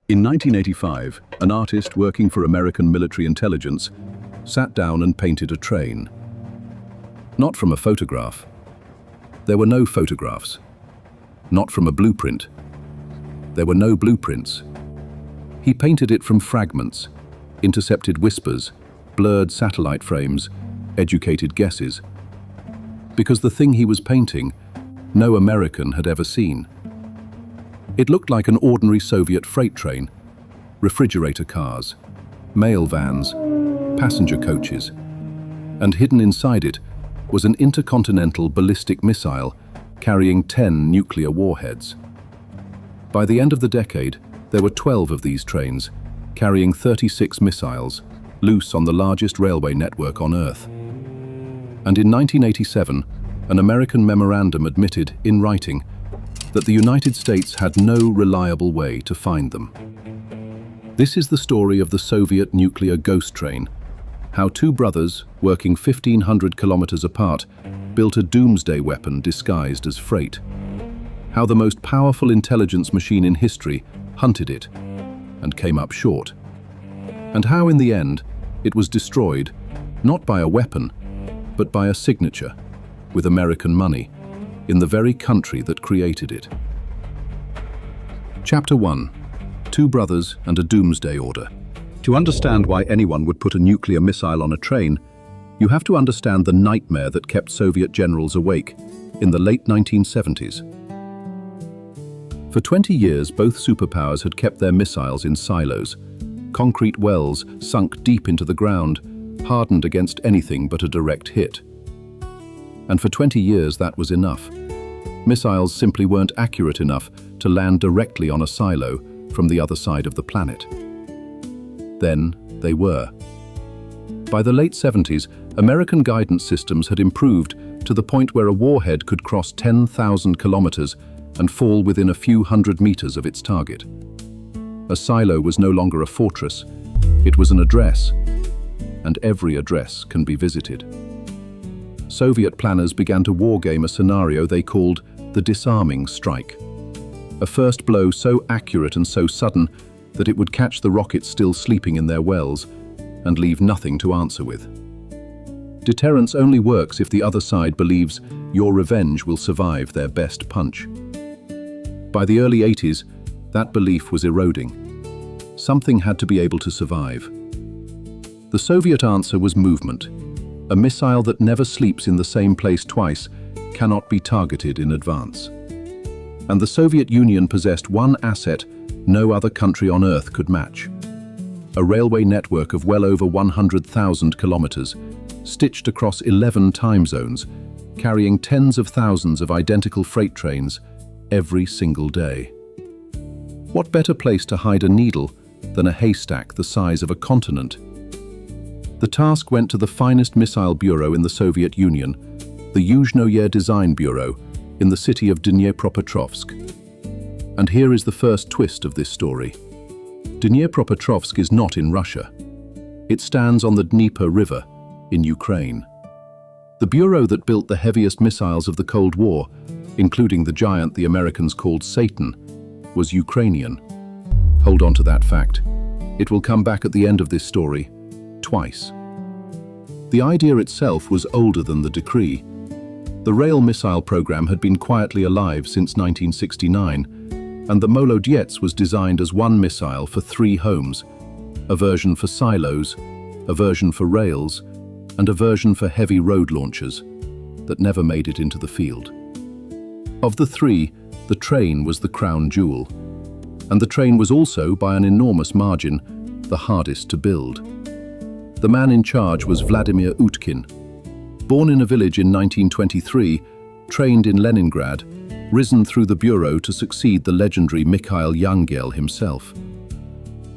In 1985, an artist working for American military intelligence sat down and painted a train. Not from a photograph. There were no photographs. Not from a blueprint. There were no blueprints. He painted it from fragments, intercepted whispers, blurred satellite frames, educated guesses. Because the thing he was painting, no American had ever seen. It looked like an ordinary Soviet freight train, refrigerator cars, mail vans, passenger coaches, and hidden inside it was an intercontinental ballistic missile carrying 10 nuclear warheads. By the end of the decade, there were 12 of these trains, carrying 36 missiles, loose on the largest railway network on Earth. And in 1987, an American memorandum admitted, in writing, that the United States had no reliable way to find them. This is the story of the Soviet nuclear ghost train, how two brothers, working 1,500 kilometers apart, built a doomsday weapon disguised as freight. How the most powerful intelligence machine in history hunted it and came up short. And how in the end, it was destroyed, not by a weapon, but by a signature, with American money, in the very country that created it. Chapter 1. Two Brothers and a Doomsday Order. To understand why anyone would put a nuclear missile on a train, you have to understand the nightmare that kept Soviet generals awake in the late 1970s. For 20 years, both superpowers had kept their missiles in silos, concrete wells sunk deep into the ground, hardened against anything but a direct hit. And for 20 years that was enough. Missiles simply weren't accurate enough to land directly on a silo from the other side of the planet. Then they were. By the late 70s, American guidance systems had improved to the point where a warhead could cross 10,000 kilometers and fall within a few hundred meters of its target. A silo was no longer a fortress, it was an address, and every address can be visited. Soviet planners began to wargame a scenario they called the disarming strike. A first blow so accurate and so sudden that it would catch the rockets still sleeping in their wells and leave nothing to answer with. Deterrence only works if the other side believes your revenge will survive their best punch. By the early 80s, that belief was eroding. Something had to be able to survive. The Soviet answer was movement. A missile that never sleeps in the same place twice cannot be targeted in advance. And the Soviet Union possessed one asset no other country on Earth could match. A railway network of well over 100,000 kilometers, stitched across 11 time zones, carrying tens of thousands of identical freight trains every single day. What better place to hide a needle than a haystack the size of a continent? The task went to the finest missile bureau in the Soviet Union, the Yuzhnoye Design Bureau, in the city of Dnipro. And here is the first twist of this story. Dnipro is not in Russia. It stands on the Dnipro River, in Ukraine. The bureau that built the heaviest missiles of the Cold War, including the giant the Americans called Satan, was Ukrainian. Hold on to that fact. It will come back at the end of this story, twice. The idea itself was older than the decree. The rail missile program had been quietly alive since 1969, and the Molodets was designed as one missile for 3 homes, a version for silos, a version for rails, and a version for heavy road launchers that never made it into the field. Of the 3, the train was the crown jewel, and the train was also, by an enormous margin, the hardest to build. The man in charge was Vladimir Utkin. Born in a village in 1923, trained in Leningrad, risen through the bureau to succeed the legendary Mikhail Yangel himself.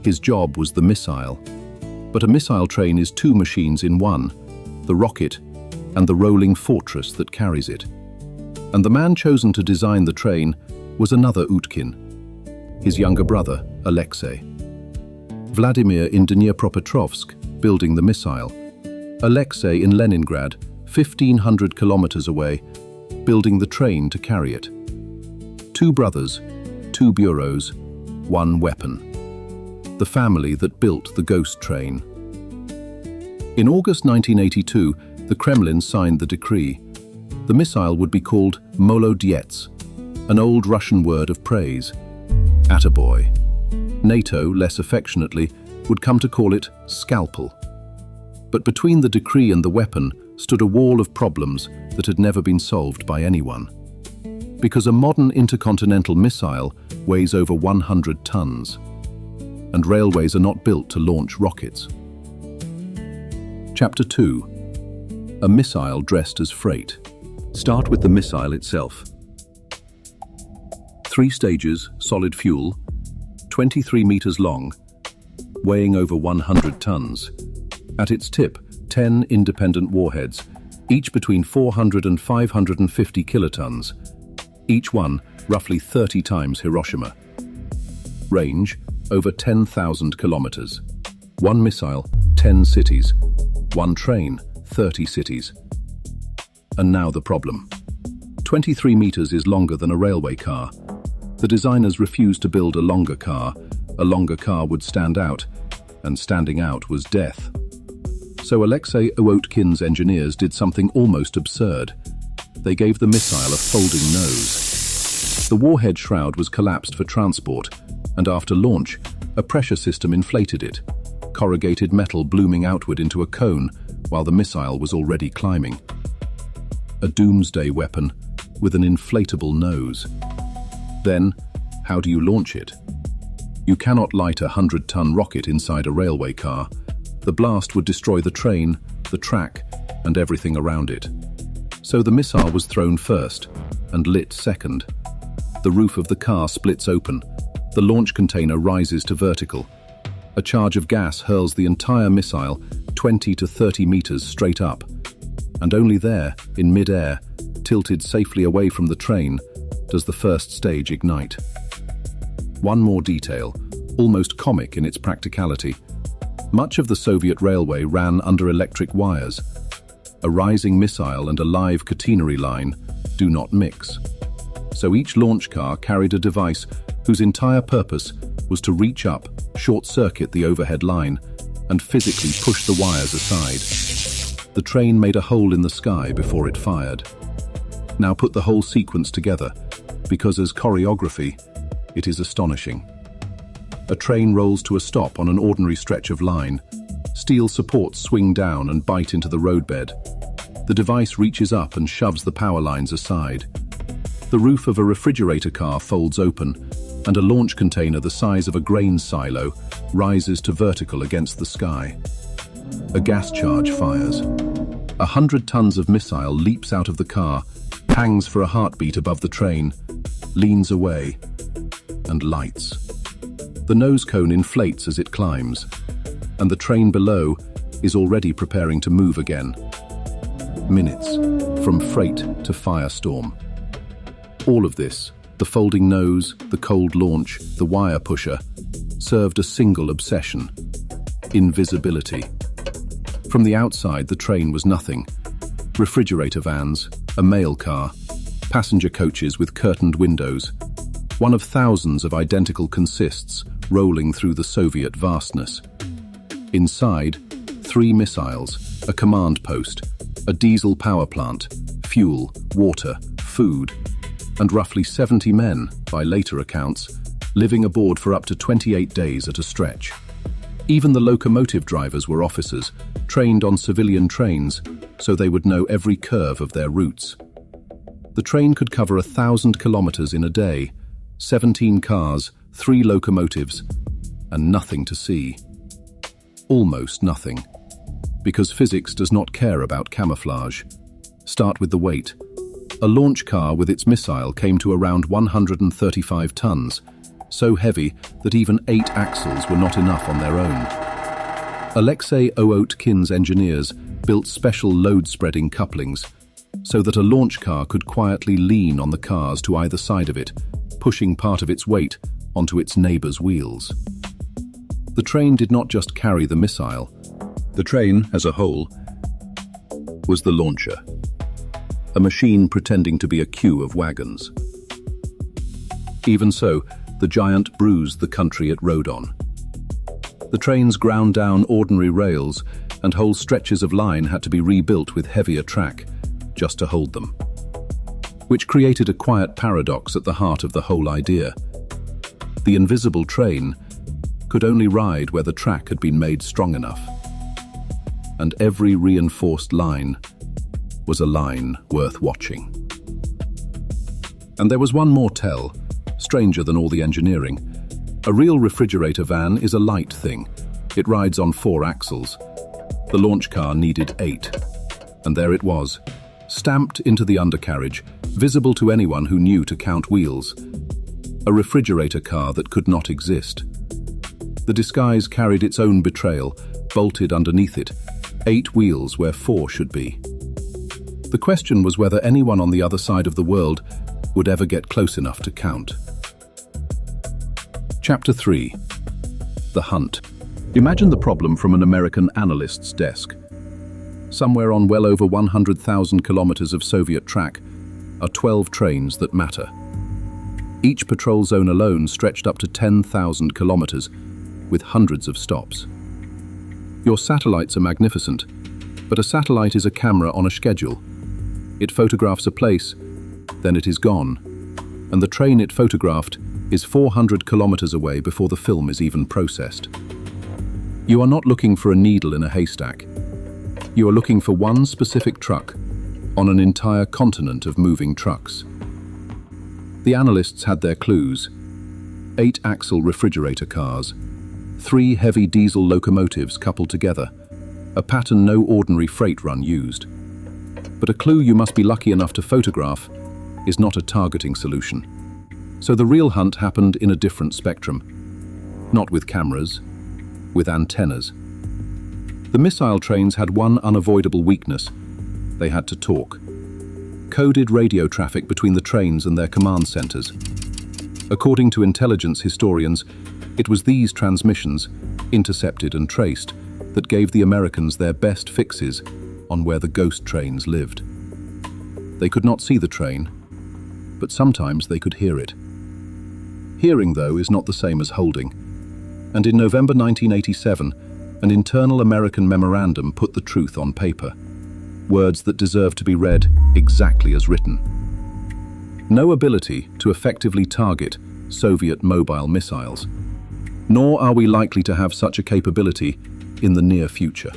His job was the missile. But a missile train is 2 machines in one, the rocket and the rolling fortress that carries it. And the man chosen to design the train was another Utkin, his younger brother, Alexei. Vladimir in Dnipropetrovsk, building the missile. Alexei in Leningrad, 1,500 kilometers away, building the train to carry it. 2 brothers, 2 bureaus, 1 weapon. the family that built the ghost train. In August 1982, the Kremlin signed the decree. The missile would be called Molodets, an old Russian word of praise. Attaboy. NATO, less affectionately, would come to call it Scalpel. But between the decree and the weapon stood a wall of problems that had never been solved by anyone. Because a modern intercontinental missile weighs over 100 tons, and railways are not built to launch rockets. Chapter 2. A missile dressed as freight. Start with the missile itself. 3 stages, solid fuel, 23 meters long, weighing over 100 tons. At its tip, 10 independent warheads, each between 400 and 550 kilotons, each one roughly 30 times Hiroshima. Range, over 10,000 kilometers. 1 missile, 10 cities. 1 train, 30 cities. And now the problem. 23 meters is longer than a railway car. The designers refused to build a longer car. A longer car would stand out, and standing out was death. So Alexei Ovotkin's engineers did something almost absurd. They gave the missile a folding nose. The warhead shroud was collapsed for transport, and after launch, a pressure system inflated it, corrugated metal blooming outward into a cone while the missile was already climbing. A doomsday weapon with an inflatable nose. Then, how do you launch it? You cannot light a 100-ton rocket inside a railway car. The blast would destroy the train, the track, and everything around it. So the missile was thrown first, and lit second. The roof of the car splits open. The launch container rises to vertical. A charge of gas hurls the entire missile 20 to 30 meters straight up. And only there, in mid-air, tilted safely away from the train, does the first stage ignite. One more detail, almost comic in its practicality. Much of the Soviet railway ran under electric wires. A rising missile and a live catenary line do not mix. So each launch car carried a device whose entire purpose was to reach up, short-circuit the overhead line, and physically push the wires aside. The train made a hole in the sky before it fired. Now put the whole sequence together, because as choreography, it is astonishing. A train rolls to a stop on an ordinary stretch of line. Steel supports swing down and bite into the roadbed. The device reaches up and shoves the power lines aside. The roof of a refrigerator car folds open, and a launch container the size of a grain silo rises to vertical against the sky. A gas charge fires. 100 tons of missile leaps out of the car, hangs for a heartbeat above the train, leans away, and lights. The nose cone inflates as it climbs, and the train below is already preparing to move again. Minutes, from freight to firestorm. All of this, the folding nose, the cold launch, the wire pusher, served a single obsession: invisibility. From the outside, the train was nothing. Refrigerator vans, a mail car, passenger coaches with curtained windows, one of thousands of identical consists rolling through the Soviet vastness. Inside, 3 missiles, a command post, a diesel power plant, fuel, water, food, and roughly 70 men, by later accounts, living aboard for up to 28 days at a stretch. Even the locomotive drivers were officers, trained on civilian trains, so they would know every curve of their routes. The train could cover 1,000 kilometers in a day, 17 cars, 3 locomotives, and nothing to see. Almost nothing, because physics does not care about camouflage. Start with the weight. A launch car with its missile came to around 135 tons, so heavy that even 8 axles were not enough on their own. Alexei Ovotkin's engineers built special load-spreading couplings so that a launch car could quietly lean on the cars to either side of it, pushing part of its weight onto its neighbor's wheels. The train did not just carry the missile. The train, as a whole, was the launcher, a machine pretending to be a queue of wagons. Even so, the giant bruised the country it rode on. The trains ground down ordinary rails, and whole stretches of line had to be rebuilt with heavier track, just to hold them. Which created a quiet paradox at the heart of the whole idea. The invisible train could only ride where the track had been made strong enough. And every reinforced line was a line worth watching. And there was one more tell, stranger than all the engineering. A real refrigerator van is a light thing. It rides on 4 axles. The launch car needed 8. And there it was, stamped into the undercarriage, visible to anyone who knew to count wheels. A refrigerator car that could not exist. The disguise carried its own betrayal, bolted underneath it, 8 wheels where 4 should be. The question was whether anyone on the other side of the world would ever get close enough to count. Chapter 3. The Hunt. Imagine the problem from an American analyst's desk. Somewhere on well over 100,000 kilometers of Soviet track are 12 trains that matter. Each patrol zone alone stretched up to 10,000 kilometers, with hundreds of stops. Your satellites are magnificent, but a satellite is a camera on a schedule. It photographs a place, then it is gone, and the train it photographed is 400 kilometers away before the film is even processed. You are not looking for a needle in a haystack. You are looking for one specific truck on an entire continent of moving trucks. The analysts had their clues. 8-axle refrigerator cars, 3 heavy diesel locomotives coupled together, a pattern no ordinary freight run used. But a clue you must be lucky enough to photograph is not a targeting solution. So the real hunt happened in a different spectrum. Not with cameras, with antennas. The missile trains had one unavoidable weakness. They had to talk. Coded radio traffic between the trains and their command centers. According to intelligence historians, it was these transmissions, intercepted and traced, that gave the Americans their best fixes on where the ghost trains lived. They could not see the train, but sometimes they could hear it. Hearing, though, is not the same as holding. And in November 1987, an internal American memorandum put the truth on paper. Words that deserve to be read exactly as written. No ability to effectively target Soviet mobile missiles. Nor are we likely to have such a capability in the near future.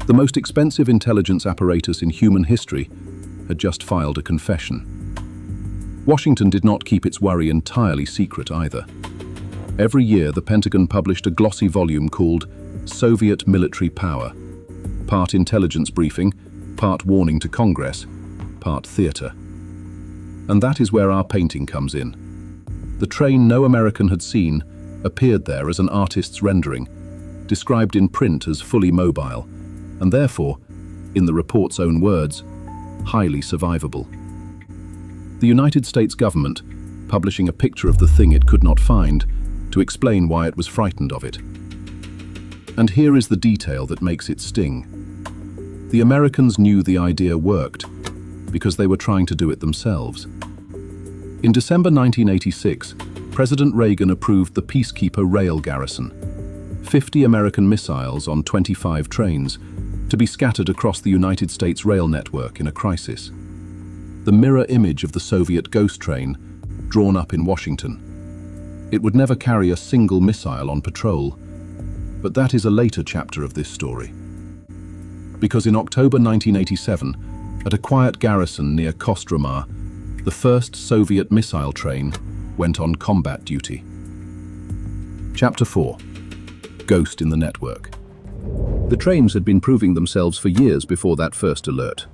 The most expensive intelligence apparatus in human history had just filed a confession. Washington did not keep its worry entirely secret either. Every year, the Pentagon published a glossy volume called Soviet Military Power. Part intelligence briefing, part warning to Congress, part theater. And that is where our painting comes in. The train no American had seen appeared there as an artist's rendering, described in print as fully mobile, and therefore, in the report's own words, highly survivable. The United States government publishing a picture of the thing it could not find to explain why it was frightened of it. And here is the detail that makes it sting. The Americans knew the idea worked because they were trying to do it themselves. In December 1986, President Reagan approved the Peacekeeper Rail Garrison, 50 American missiles on 25 trains, to be scattered across the United States rail network in a crisis. The mirror image of the Soviet ghost train, drawn up in Washington. It would never carry a single missile on patrol, but that is a later chapter of this story. Because in October 1987, at a quiet garrison near Kostromar, the first Soviet missile train went on combat duty. Chapter 4. Ghost in the Network. The trains had been proving themselves for years before that first alert.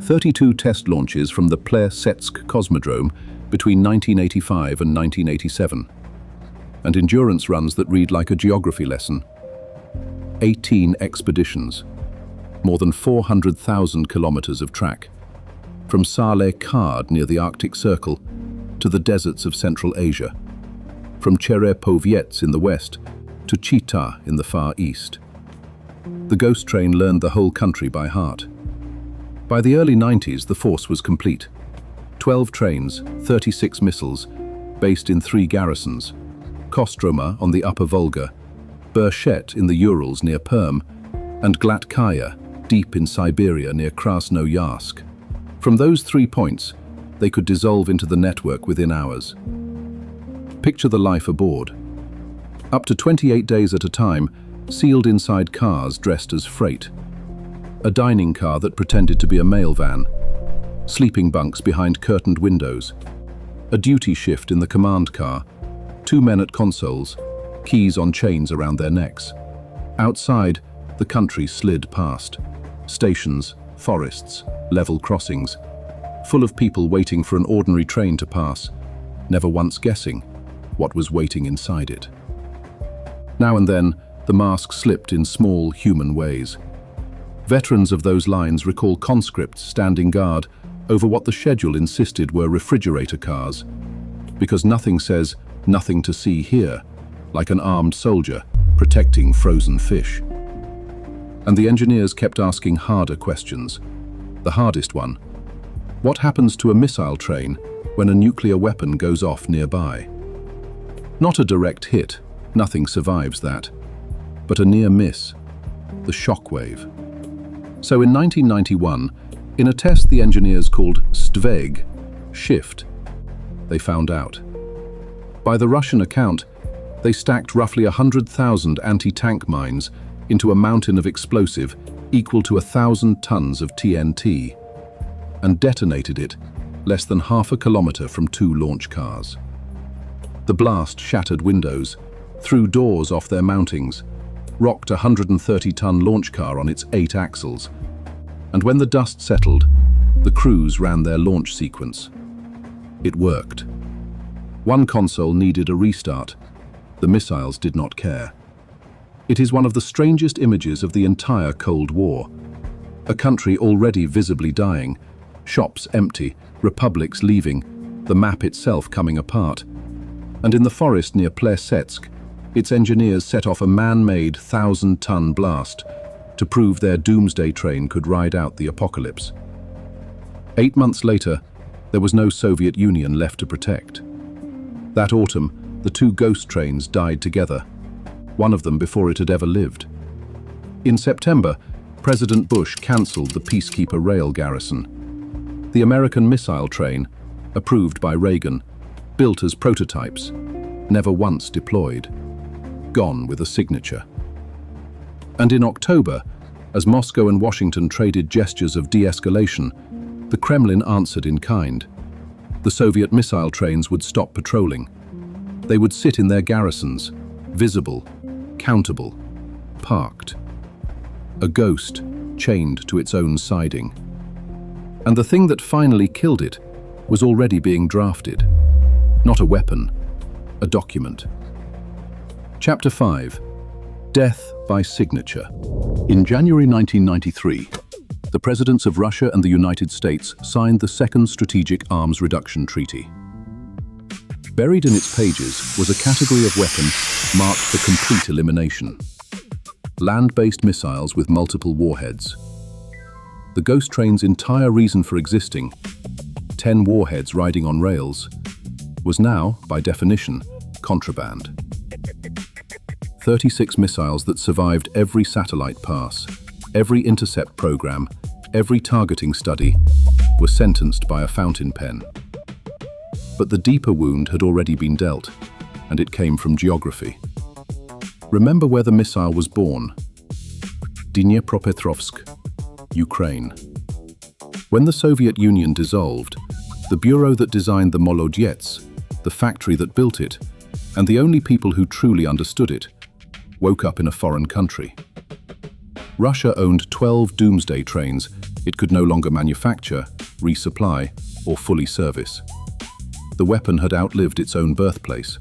32 test launches from the Plesetsk Cosmodrome between 1985 and 1987, and endurance runs that read like a geography lesson. 18 expeditions, more than 400,000 kilometers of track, from Saleh Khard near the Arctic Circle to the deserts of Central Asia, from Cherepovets in the west to Chita in the far east. The ghost train learned the whole country by heart. By the early 90s, the force was complete. 12 trains, 36 missiles, based in 3 garrisons, Kostroma on the Upper Volga, Bershet in the Urals near Perm, and Glatkaya, deep in Siberia near Krasnoyarsk. From those 3 points, they could dissolve into the network within hours. Picture the life aboard. Up to 28 days at a time, sealed inside cars dressed as freight. A dining car that pretended to be a mail van. Sleeping bunks behind curtained windows. A duty shift in the command car. 2 men at consoles, keys on chains around their necks. Outside, the country slid past. Stations, forests, level crossings. Full of people waiting for an ordinary train to pass, never once guessing what was waiting inside it. Now and then, the mask slipped in small human ways. Veterans of those lines recall conscripts standing guard over what the schedule insisted were refrigerator cars, because nothing says nothing to see here, like an armed soldier protecting frozen fish. And the engineers kept asking harder questions. The hardest one: what happens to a missile train when a nuclear weapon goes off nearby? Not a direct hit, nothing survives that, but a near miss, the shockwave. So in 1991, in a test the engineers called Stveg, shift, they found out. By the Russian account, they stacked roughly 100,000 anti-tank mines into a mountain of explosive equal to 1,000 tons of TNT, and detonated it less than half a kilometer from 2 launch cars. The blast shattered windows, threw doors off their mountings, rocked a 130-ton launch car on its 8 axles, and when the dust settled, the crews ran their launch sequence. It worked. One console needed a restart. The missiles did not care. It is one of the strangest images of the entire Cold War. A country already visibly dying, shops empty, republics leaving, the map itself coming apart. And in the forest near Plesetsk, its engineers set off a man-made 1,000-ton blast to prove their Doomsday train could ride out the apocalypse. 8 months later, there was no Soviet Union left to protect. That autumn, the 2 ghost trains died together, one of them before it had ever lived. In September, President Bush cancelled the Peacekeeper rail garrison. The American missile train, approved by Reagan, built as prototypes, never once deployed, gone with a signature. And in October, as Moscow and Washington traded gestures of de-escalation, the Kremlin answered in kind. The Soviet missile trains would stop patrolling. They would sit in their garrisons, visible, countable, parked. A ghost chained to its own siding. And the thing that finally killed it was already being drafted. Not a weapon, a document. Chapter 5. Death by signature. In January 1993, the presidents of Russia and the United States signed the Second Strategic Arms Reduction Treaty. Buried in its pages was a category of weapon marked for complete elimination. Land-based missiles with multiple warheads. The ghost train's entire reason for existing, 10 warheads riding on rails, was now, by definition, contraband. 36 missiles that survived every satellite pass, every intercept program, every targeting study, were sentenced by a fountain pen. But the deeper wound had already been dealt, and it came from geography. Remember where the missile was born? Dnipro, Ukraine. When the Soviet Union dissolved, the bureau that designed the Molodets, the factory that built it, and the only people who truly understood it, woke up in a foreign country. Russia owned 12 Doomsday trains it could no longer manufacture, resupply, or fully service. The weapon had outlived its own birthplace.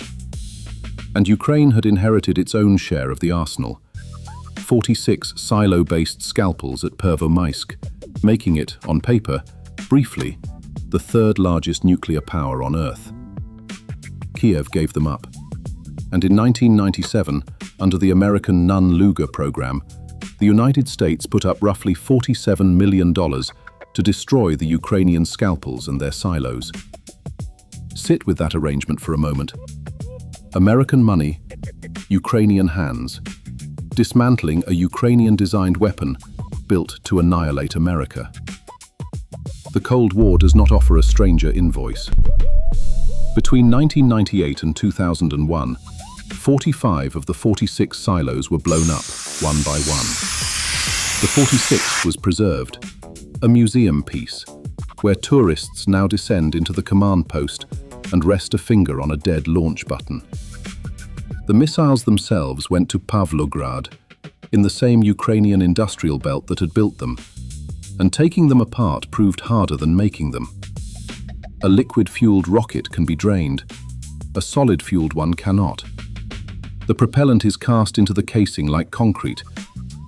And Ukraine had inherited its own share of the arsenal. 46 silo-based scalpels at Pervomaisk, making it, on paper, briefly, the 3rd largest nuclear power on Earth. Kiev gave them up. And in 1997, under the American Nunn-Lugar program, the United States put up roughly $47 million to destroy the Ukrainian scalpels and their silos. Sit with that arrangement for a moment. American money, Ukrainian hands. Dismantling a Ukrainian-designed weapon built to annihilate America. The Cold War does not offer a stranger invoice. Between 1998 and 2001, 45 of the 46 silos were blown up, one by one. The 46th was preserved, a museum piece, where tourists now descend into the command post and rest a finger on a dead launch button. The missiles themselves went to Pavlograd, in the same Ukrainian industrial belt that had built them, and taking them apart proved harder than making them. A liquid-fueled rocket can be drained, a solid-fueled one cannot. The propellant is cast into the casing like concrete,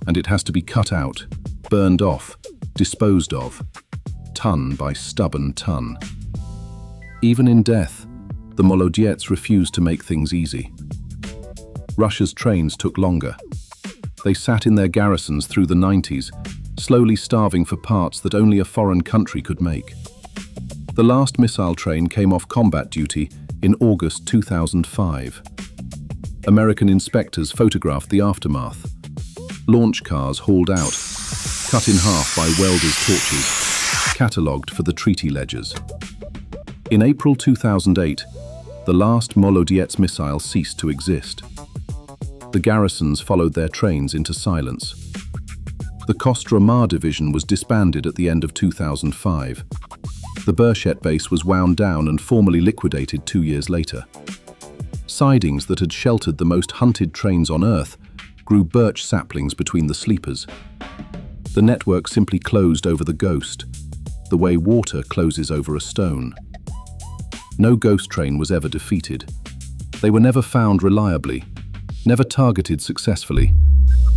and it has to be cut out, burned off, disposed of, ton by stubborn ton. Even in death, the Molodets refused to make things easy. Russia's trains took longer. They sat in their garrisons through the 90s, slowly starving for parts that only a foreign country could make. The last missile train came off combat duty in August 2005. American inspectors photographed the aftermath. Launch cars hauled out, cut in half by welders' torches, catalogued for the treaty ledgers. In April 2008, the last Molodets missile ceased to exist. The garrisons followed their trains into silence. The Kostromar division was disbanded at the end of 2005. The Berchet base was wound down and formally liquidated 2 years later. Sidings that had sheltered the most hunted trains on Earth grew birch saplings between the sleepers. The network simply closed over the ghost, the way water closes over a stone. No ghost train was ever defeated. They were never found reliably, never targeted successfully,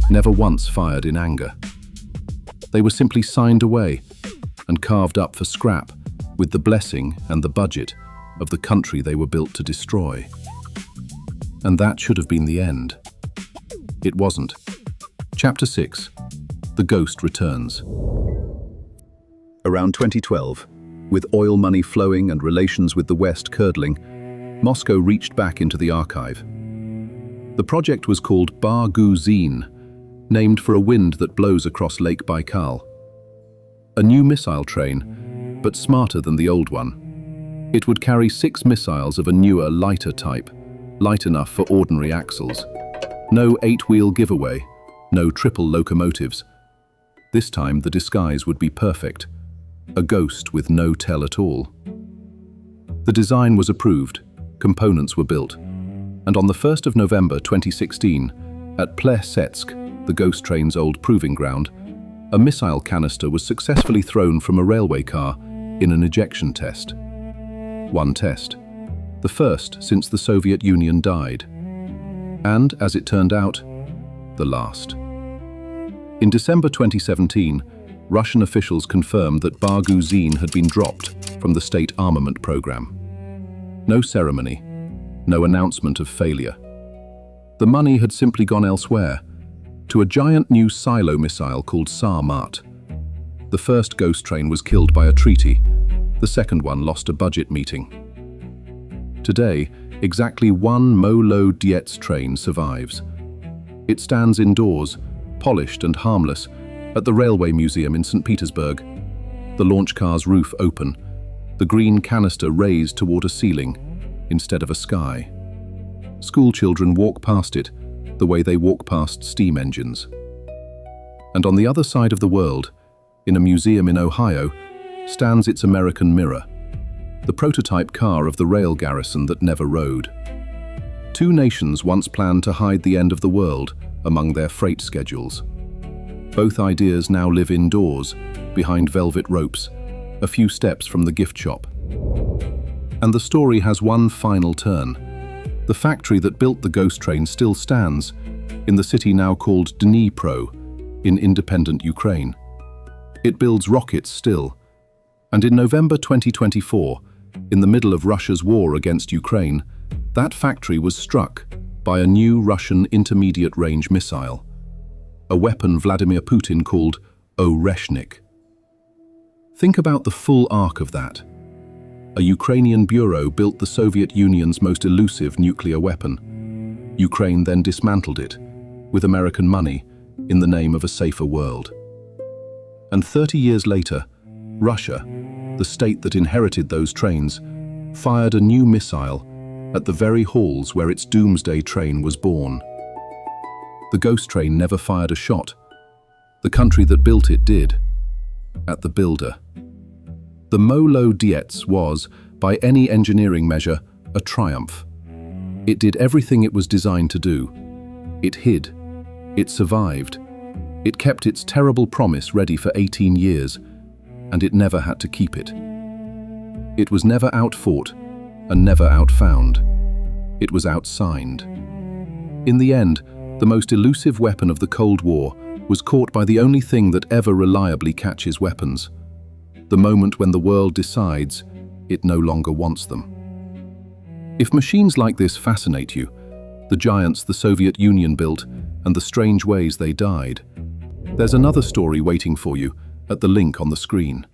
never once fired in anger. They were simply signed away and carved up for scrap with the blessing and the budget of the country they were built to destroy. And that should have been the end. It wasn't. Chapter 6. The Ghost Returns. Around 2012, with oil money flowing and relations with the West curdling, Moscow reached back into the archive. The project was called Barguzin, named for a wind that blows across Lake Baikal. A new missile train, but smarter than the old one. It would carry 6 missiles of a newer, lighter type, light enough for ordinary axles. No 8-wheel giveaway, no triple locomotives. This time the disguise would be perfect. A ghost with no tell at all. The design was approved, components were built, and on the 1st of November 2016, at Plesetsk, the ghost train's old proving ground, a missile canister was successfully thrown from a railway car in an ejection test. One test, the first since the Soviet Union died. And, as it turned out, the last. In December 2017, Russian officials confirmed that Barguzin had been dropped from the state armament program. No ceremony, no announcement of failure. The money had simply gone elsewhere, to a giant new silo missile called Sarmat. The first ghost train was killed by a treaty, the second one lost a budget meeting. Today, exactly one Molodets train survives. It stands indoors, polished and harmless, at the Railway Museum in St. Petersburg. The launch car's roof open, the green canister raised toward a ceiling instead of a sky. School children walk past it the way they walk past steam engines. And on the other side of the world, in a museum in Ohio, stands its American mirror, the prototype car of the rail garrison that never rode. 2 nations once planned to hide the end of the world among their freight schedules. Both ideas now live indoors, behind velvet ropes, a few steps from the gift shop. And the story has one final turn. The factory that built the ghost train still stands, in the city now called Dnipro, in independent Ukraine. It builds rockets still. And in November 2024, in the middle of Russia's war against Ukraine, that factory was struck by a new Russian intermediate-range missile, a weapon Vladimir Putin called Oreshnik. Think about the full arc of that. A Ukrainian bureau built the Soviet Union's most elusive nuclear weapon. Ukraine then dismantled it, with American money, in the name of a safer world. And 30 years later, Russia, the state that inherited those trains, fired a new missile at the very halls where its Doomsday train was born. The ghost train never fired a shot. The country that built it did, at the builder. The Molodets was, by any engineering measure, a triumph. It did everything it was designed to do. It hid. It survived. It kept its terrible promise ready for 18 years, and it never had to keep it. It was never outfought and never outfound. It was outsigned. In the end, the most elusive weapon of the Cold War was caught by the only thing that ever reliably catches weapons: the moment when the world decides it no longer wants them. If machines like this fascinate you, the giants the Soviet Union built and the strange ways they died, there's another story waiting for you at the link on the screen.